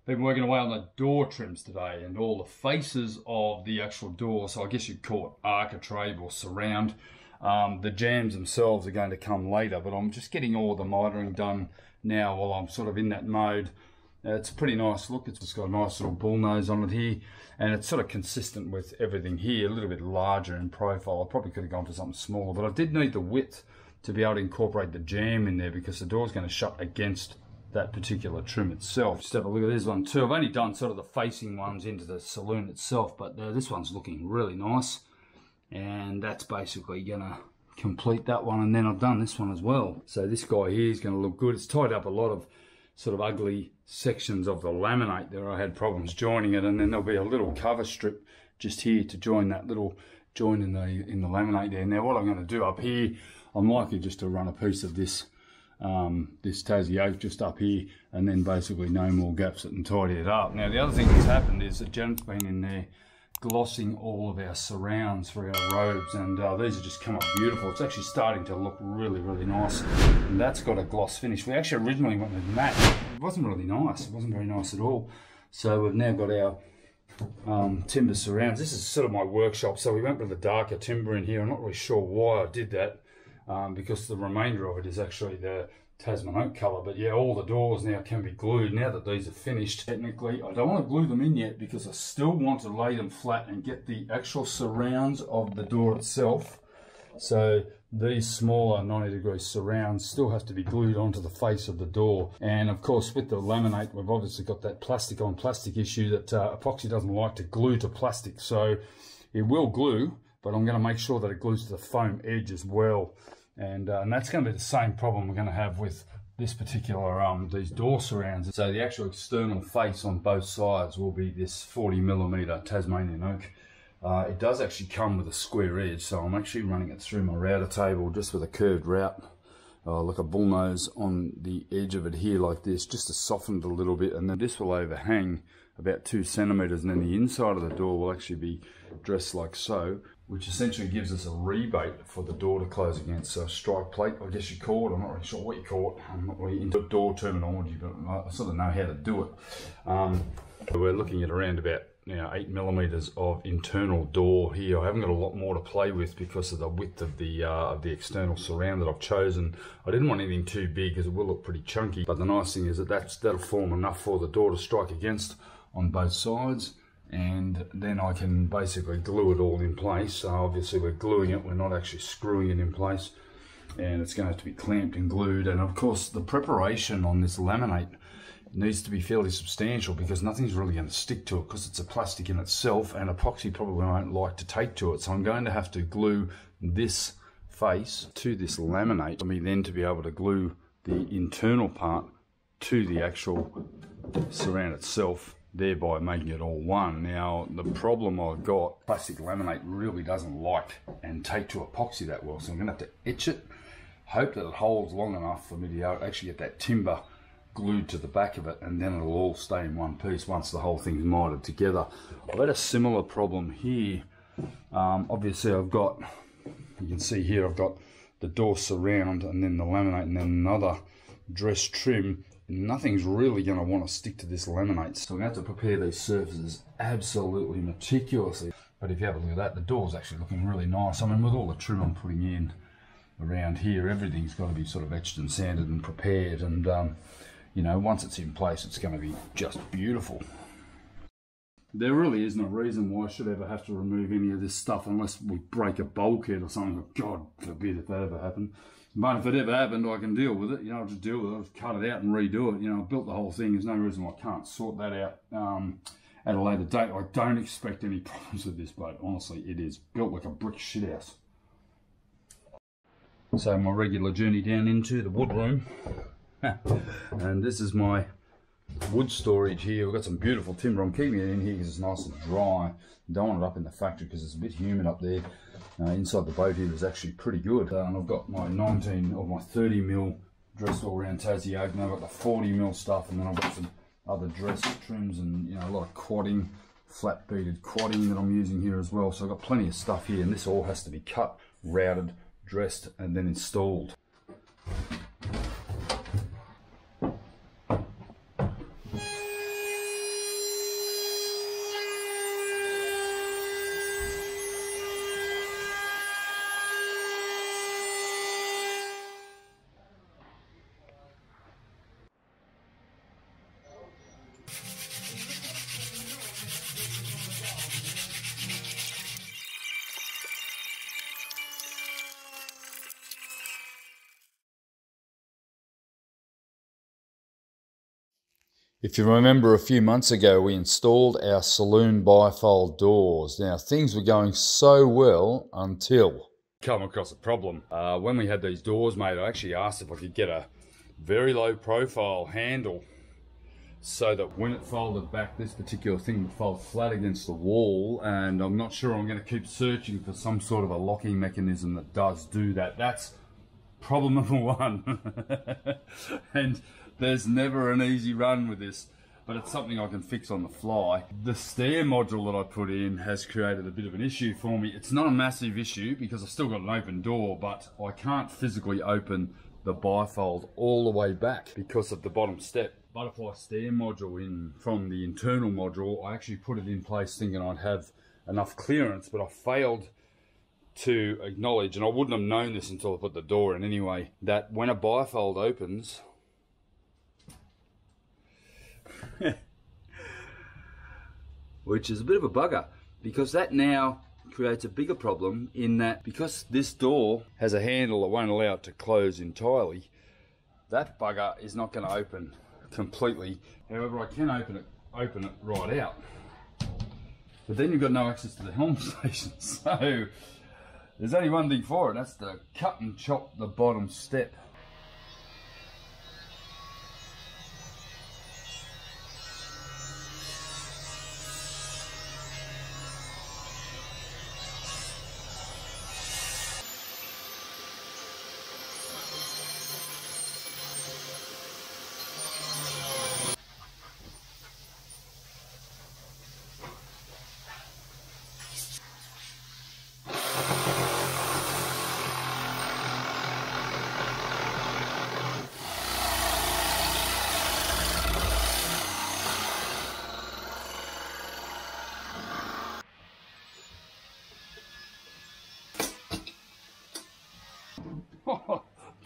Been working away on the door trims today and all the faces of the actual door. So I guess you'd call it architrave or surround. The jambs themselves are going to come later, but I'm just getting all the mitering done now while I'm sort of in that mode. It's a pretty nice look. It's just got a nice little bull nose on it here, and it's sort of consistent with everything here, a little bit larger in profile. I probably could have gone for something smaller, but I did need the width to be able to incorporate the jamb in there because the door's going to shut against that particular trim itself. Just have a look at this one too. I've only done sort of the facing ones into the saloon itself, but this one's looking really nice, and that's basically gonna complete that one. And then I've done this one as well, so this guy here is going to look good. It's tied up a lot of sort of ugly sections of the laminate there. I had problems joining it, and then there'll be a little cover strip just here to join that little joint in the laminate there. Now what I'm going to do up here, I'm likely just to run a piece of this this Tassie oak just up here, and then basically no more gaps and tidy it up. Now the other thing that's happened is that Janet's been in there glossing all of our surrounds for our robes, and these have just come up beautiful. It's actually starting to look really, really nice, and that's got a gloss finish. We actually originally went with matte. It wasn't really nice. It wasn't very nice at all. So we've now got our timber surrounds. This is sort of my workshop, so we went with the darker timber in here. I'm not really sure why I did that, because the remainder of it is actually the Tasman oak colour. But yeah, all the doors now can be glued now that these are finished. Technically, I don't want to glue them in yet because I still want to lay them flat and get the actual surrounds of the door itself. So these smaller 90-degree surrounds still have to be glued onto the face of the door. And of course, with the laminate, we've obviously got that plastic on plastic issue that epoxy doesn't like to glue to plastic. So it will glue, but I'm going to make sure that it glues to the foam edge as well. And that's going to be the same problem we're going to have with this particular these door surrounds. So the actual external face on both sides will be this 40mm Tasmanian oak. It does actually come with a square edge, so I'm actually running it through my router table just with a curved route, like a bullnose on the edge of it here like this, just to soften it a little bit. And then this will overhang about 2 centimeters, and then the inside of the door will actually be dressed like so, which essentially gives us a rebate for the door to close against. So a strike plate, I guess you call it. I'm not really sure what you call it. I'm not really into door terminology, but I sort of know how to do it. We're looking at around about now 8mm of internal door here. I haven't got a lot more to play with because of the width of the external surround that I've chosen. I didn't want anything too big because it will look pretty chunky, but the nice thing is that that'll form enough for the door to strike against on both sides, and then I can basically glue it all in place. So obviously we're gluing it, we're not actually screwing it in place, and it's going to have to be clamped and glued. And of course the preparation on this laminate needs to be fairly substantial because nothing's really going to stick to it because it's a plastic in itself, and epoxy probably won't like to take to it. So I'm going to have to glue this face to this laminate for me then to be able to glue the internal part to the actual surround itself, thereby making it all one. Now the problem I've got, plastic laminate really doesn't like and take to epoxy that well, so I'm going to have to etch it, hope that it holds long enough for me to be able to actually get that timber glued to the back of it, and then it'll all stay in one piece once the whole thing's mitered together. I've had a similar problem here. Obviously I've got, you can see here, I've got the door surround and then the laminate and then another dress trim. Nothing's really going to want to stick to this laminate, so I'm going to have to prepare these surfaces absolutely meticulously. But if you have a look at that, the door's actually looking really nice. I mean, with all the trim I'm putting in around here, everything's got to be sort of etched and sanded and prepared, and you know, once it's in place, it's going to be just beautiful. There really is no reason why I should ever have to remove any of this stuff unless we break a bulkhead or something. God forbid if that ever happened. But if it ever happened, I can deal with it. You know, I'll just deal with it. I'll just cut it out and redo it. You know, I've built the whole thing. There's no reason why I can't sort that out at a later date. I don't expect any problems with this boat. Honestly, it is built like a brick shithouse. So my regular journey down into the wood room. And this is my wood storage here. We've got some beautiful timber. I'm keeping it in here because it's nice and dry. Don't want it up in the factory because it's a bit humid up there. Inside the boat here is actually pretty good. And I've got my 19 or my 30mm dressed all around Tassie oak, and I've got the 40mm stuff, and then I've got some other dress trims and, you know, a lot of quadding, flat beaded quadding that I'm using here as well. So I've got plenty of stuff here, and this all has to be cut, routed, dressed, and then installed. If you remember, a few months ago we installed our saloon bifold doors. Now, things were going so well until come across a problem. When we had these doors made, I actually asked if I could get a very low profile handle so that when it folded back, this particular thing would fold flat against the wall, and I'm not sure I'm going to keep searching for some sort of a locking mechanism that does do that. That's problem number one. And there's never an easy run with this, but it's something I can fix on the fly. The stair module that I put in has created a bit of an issue for me. It's not a massive issue because I've still got an open door, but I can't physically open the bifold all the way back because of the bottom step. Butterfly stair module in from the internal module, I actually put it in place thinking I'd have enough clearance, but I failed to acknowledge, and I wouldn't have known this until I put the door in anyway, that when a bifold opens, which is a bit of a bugger, because that now creates a bigger problem in that because this door has a handle that won't allow it to close entirely, that bugger is not going to open completely. However, I can open it right out, but then you've got no access to the helm station. So there's only one thing for it, that's to cut and chop the bottom step.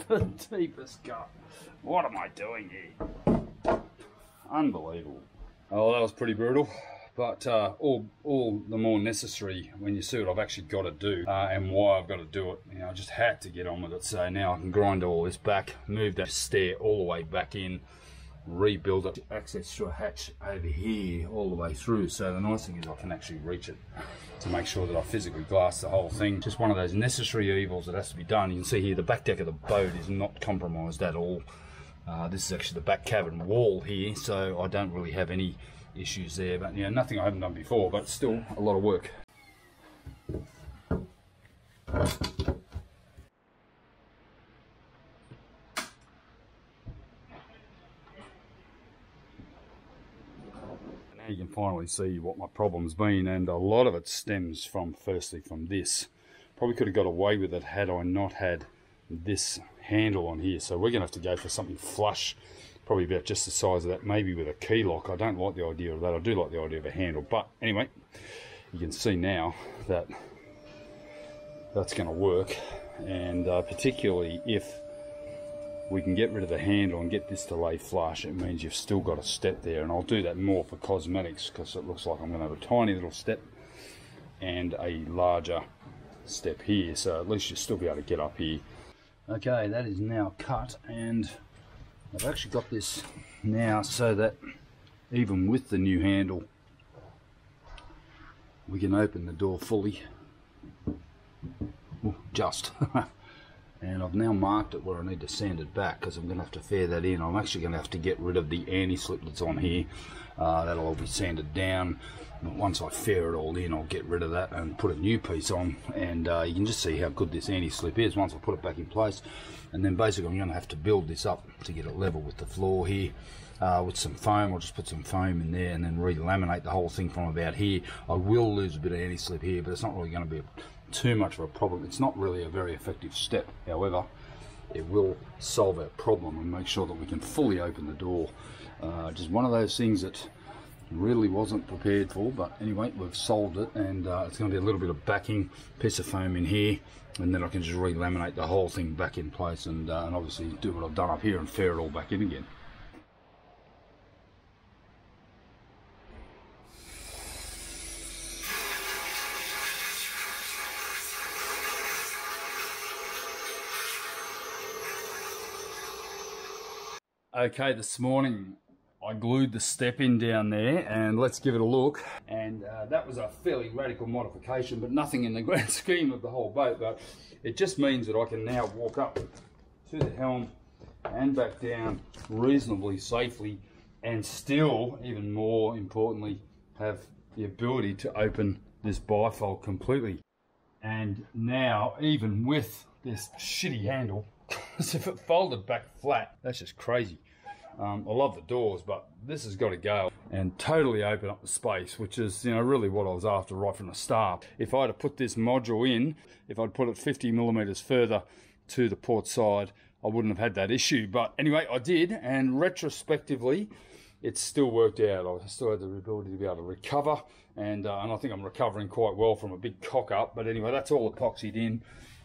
The deepest cut. What am I doing here? Unbelievable. Oh, that was pretty brutal, but all the more necessary when you see what I've actually got to do and why I've got to do it. You know, I just had to get on with it. So now I can grind all this back, move that stair all the way back in, rebuild it, access through a hatch over here all the way through. So the nice thing is I can actually reach it to make sure that I physically glass the whole thing. Just one of those necessary evils that has to be done. You can see here the back deck of the boat is not compromised at all. This is actually the back cabin wall here, so I don't really have any issues there. But yeah, nothing I haven't done before, but still a lot of work. You can finally see what my problem's been, and a lot of it stems from, firstly, from this. Probably could have got away with it had I not had this handle on here. So we're going to have to go for something flush, probably about just the size of that, maybe with a key lock. I don't like the idea of that. I do like the idea of a handle, but anyway, you can see now that that's going to work, and particularly if we can get rid of the handle and get this to lay flush, it means you've still got a step there, and I'll do that more for cosmetics because it looks like I'm going to have a tiny little step and a larger step here, so at least you'll still be able to get up here. Okay, that is now cut, and I've actually got this now so that even with the new handle we can open the door fully. Ooh, just and I've now marked it where I need to sand it back because I'm going to have to fair that in. I'm actually going to have to get rid of the anti-slip that's on here. That'll all be sanded down. But once I fair it all in, I'll get rid of that and put a new piece on, and you can just see how good this anti-slip is once I put it back in place. And then basically I'm going to have to build this up to get it level with the floor here with some foam. I'll just put some foam in there and then re-laminate the whole thing from about here. I will lose a bit of anti-slip here, but it's not really going to be too much of a problem. It's not really a very effective step, however it will solve our problem and make sure that we can fully open the door. Just one of those things that really wasn't prepared for, but anyway, we've solved it, and it's going to be a little bit of backing, piece of foam in here, and then I can just re-laminate the whole thing back in place, and obviously do what I've done up here and fair it all back in again. Okay, this morning I glued the step in down there, and let's give it a look. And that was a fairly radical modification, but nothing in the grand scheme of the whole boat. But it just means that I can now walk up to the helm and back down reasonably safely, and still, even more importantly, have the ability to open this bifold completely. And now, even with this shitty handle, as if it folded back flat, that's just crazy. I love the doors, but this has got to go and totally open up the space, which is, you know, really what I was after right from the start. If I'd have put this module in, if I'd put it 50 millimeters further to the port side, I wouldn't have had that issue. But anyway, I did, and retrospectively, it still worked out. I still had the ability to be able to recover, and I think I'm recovering quite well from a big cock up. But anyway, that's all epoxied in.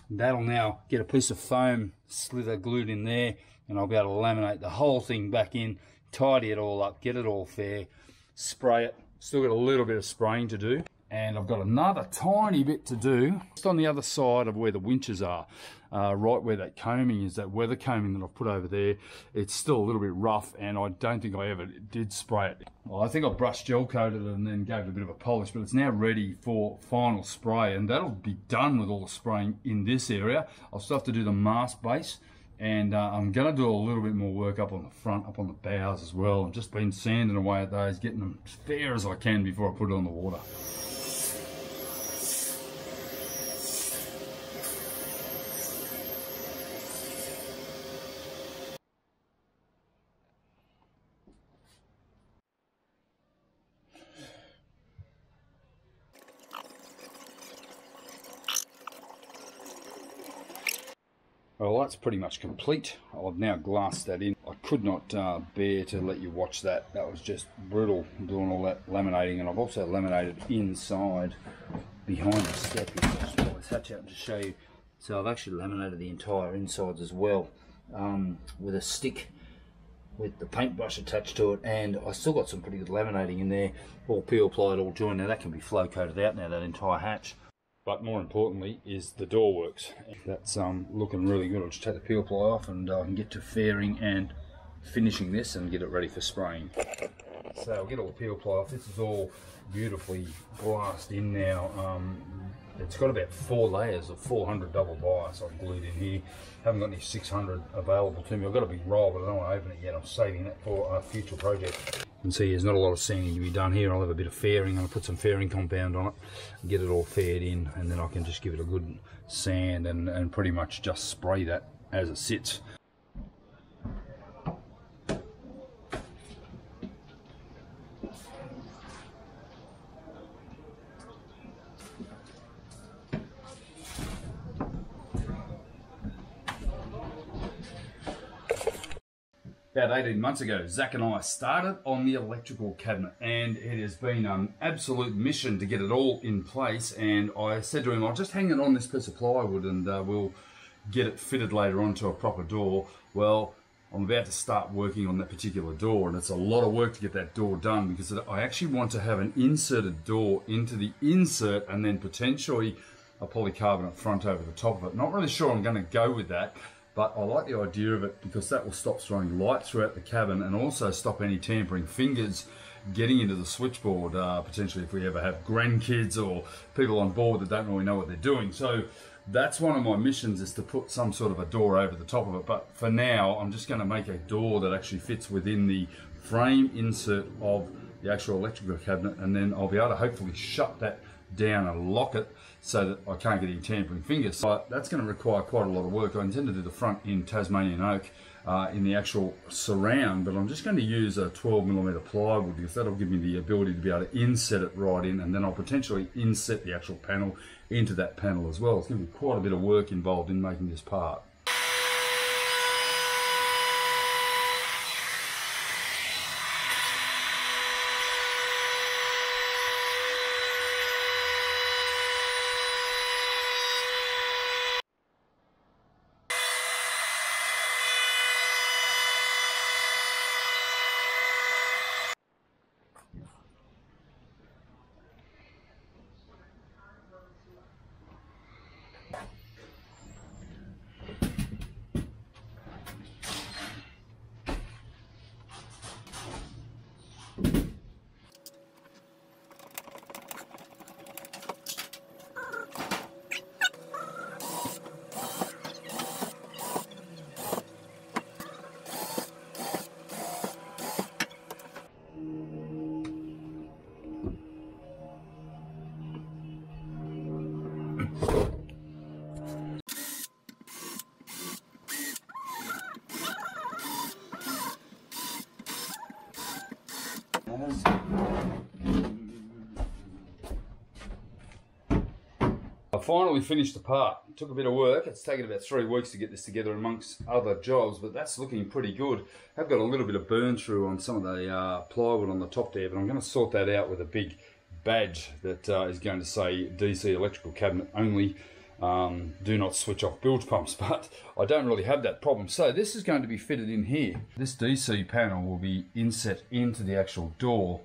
That'll now get a piece of foam slither glued in there, and I'll be able to laminate the whole thing back in, tidy it all up, get it all fair, spray it. Still got a little bit of spraying to do, and I've got another tiny bit to do just on the other side of where the winches are, right where that combing is, that weather combing that I've put over there. It's still a little bit rough, and I don't think I ever did spray it. Well, I think I brushed gel coated it and then gave it a bit of a polish, but it's now ready for final spray, and that'll be done with all the spraying in this area. I'll still have to do the mast base, and I'm going to do a little bit more work up on the front, up on the bows as well. I've just been sanding away at those, getting them as fair as I can before I put it on the water. Well, that's pretty much complete. I've now glassed that in. I could not bear to let you watch that. That was just brutal, doing all that laminating. And I've also laminated inside behind the step. I'll just pull this hatch out and just show you. So I've actually laminated the entire insides as well, with a stick with the paintbrush attached to it. And I still got some pretty good laminating in there, all peel plied, all joined. Now that can be flow coated out now, that entire hatch. But more importantly is the door works. That's looking really good. I'll just take the peel ply off, and I can get to fairing and finishing this and get it ready for spraying. So I'll get all the peel ply off. This is all beautifully glassed in now. It's got about 4 layers of 400 double bias I've glued in here. Haven't got any 600 available to me. I've got a big roll, but I don't want to open it yet. I'm saving that for a future project. You can see there's not a lot of sanding to be done here. I'll have a bit of fairing. I'll put some fairing compound on it, get it all faired in, and then I can just give it a good sand and pretty much just spray that as it sits. About 18 months ago, Zach and I started on the electrical cabinet, and it has been an absolute mission to get it all in place. And I said to him, I'll just hang it on this piece of plywood and we'll get it fitted later on to a proper door. Well, I'm about to start working on that particular door, and it's a lot of work to get that door done, because I actually want to have an inserted door into the insert and then potentially a polycarbonate front over the top of it. Not really sure I'm going to go with that, but I like the idea of it because that will stop throwing light throughout the cabin and also stop any tampering fingers getting into the switchboard, potentially if we ever have grandkids or people on board that don't really know what they're doing. So that's one of my missions, is to put some sort of a door over the top of it. But for now, I'm just going to make a door that actually fits within the frame insert of the actual electrical cabinet, and then I'll be able to hopefully shut that down and lock it so that I can't get any tampering fingers. But that's going to require quite a lot of work. I intend to do the front in Tasmanian oak in the actual surround, but I'm just going to use a 12mm plywood because that'll give me the ability to be able to inset it right in, and then I'll potentially inset the actual panel into that panel as well. It's going to be quite a bit of work involved in making this part. as. I finally finished the part. It took a bit of work. It's taken about 3 weeks to get this together amongst other jobs, but that's looking pretty good. I've got a little bit of burn through on some of the plywood on the top there, but I'm going to sort that out with a big badge that is going to say DC electrical cabinet only. Do not switch off bilge pumps, but I don't really have that problem. So this is going to be fitted in here. This DC panel will be inset into the actual door.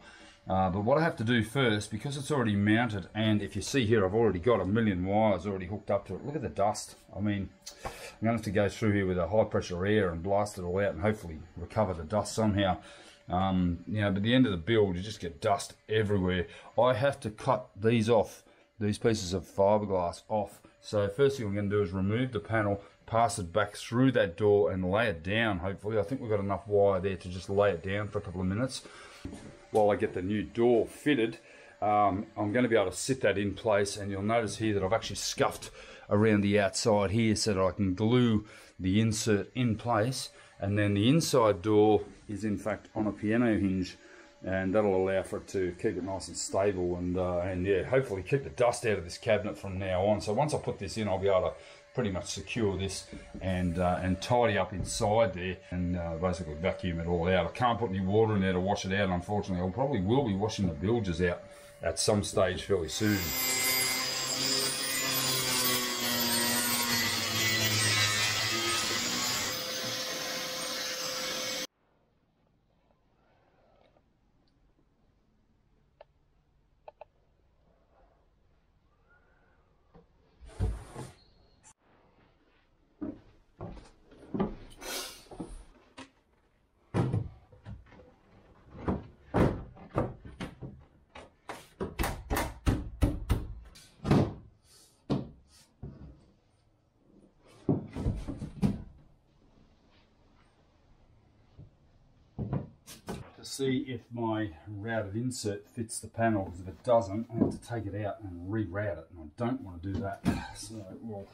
But what I have to do first, because it's already mounted, and if you see here, I've already got a million wires already hooked up to it. Look at the dust. I mean, I'm going to have to go through here with a high pressure air and blast it all out and hopefully recover the dust somehow. You know, but at the end of the build, you just get dust everywhere. I have to cut these off, these pieces of fiberglass off. So first thing I'm going to do is remove the panel, pass it back through that door and lay it down, hopefully. I think we've got enough wire there to just lay it down for a couple of minutes. While I get the new door fitted, I'm going to be able to sit that in place, and you'll notice here that I've actually scuffed around the outside here so that I can glue the insert in place, and then the inside door is in fact on a piano hinge, and that'll allow for it to keep it nice and stable, and yeah, hopefully keep the dust out of this cabinet from now on. So once I put this in, I'll be able to pretty much secure this and tidy up inside there, and basically vacuum it all out. I can't put any water in there to wash it out, unfortunately. I probably will be washing the bilges out at some stage fairly soon. See if my routed insert fits the panel, because if it doesn't, I have to take it out and reroute it, and I don't want to do that. So we'll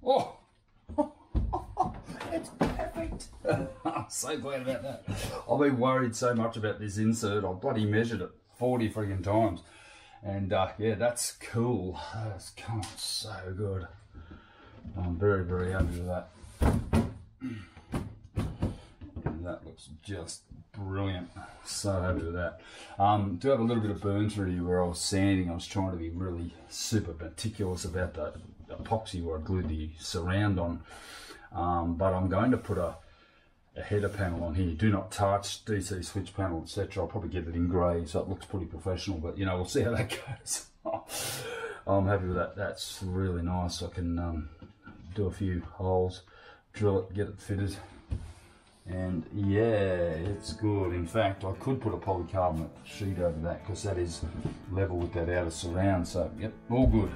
oh, it's perfect. I'm so glad about that. I've been worried so much about this insert. I bloody measured it 40 friggin' times. And yeah, that's cool. That's come on so good. I'm very, very happy with that. And that looks just brilliant. So happy with that. Do have a little bit of burn through here where I was sanding. I was trying to be really super meticulous about the epoxy where I glued the surround on. But I'm going to put a header panel on here. Do not touch, DC switch panel, etc. I'll probably get it in grey so it looks pretty professional, but you know, we'll see how that goes. I'm happy with that. That's really nice. I can do a few holes, drill it, get it fitted, and yeah, it's good. In fact, I could put a polycarbonate sheet over that because that is level with that outer surround. So yep, all good.